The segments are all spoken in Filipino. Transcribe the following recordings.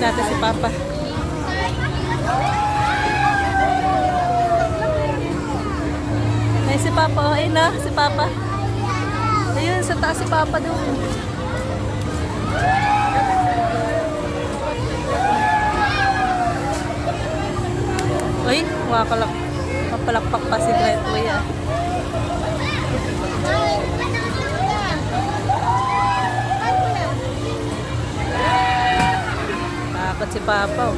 natin si Papa. Ay, si Papa. Oh, ayun na, si Papa. Ayun, sa taas si Papa doon. Uy, mapalakpak pa si Gretway ah. Takot si Papa. Oh.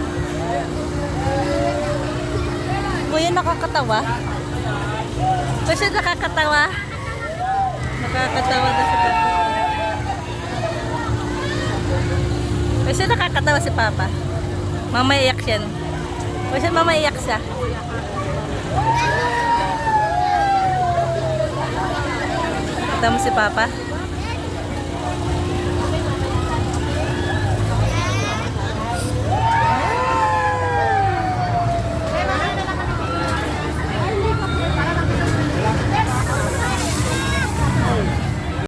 Kuya, nakakatawa. Kasi nakakatawa. Nakakatawa na si Papa. Kasi nakakatawa si Papa. Mamaiyak siya. Kasi mamaiyak siya. Kita mo si Papa?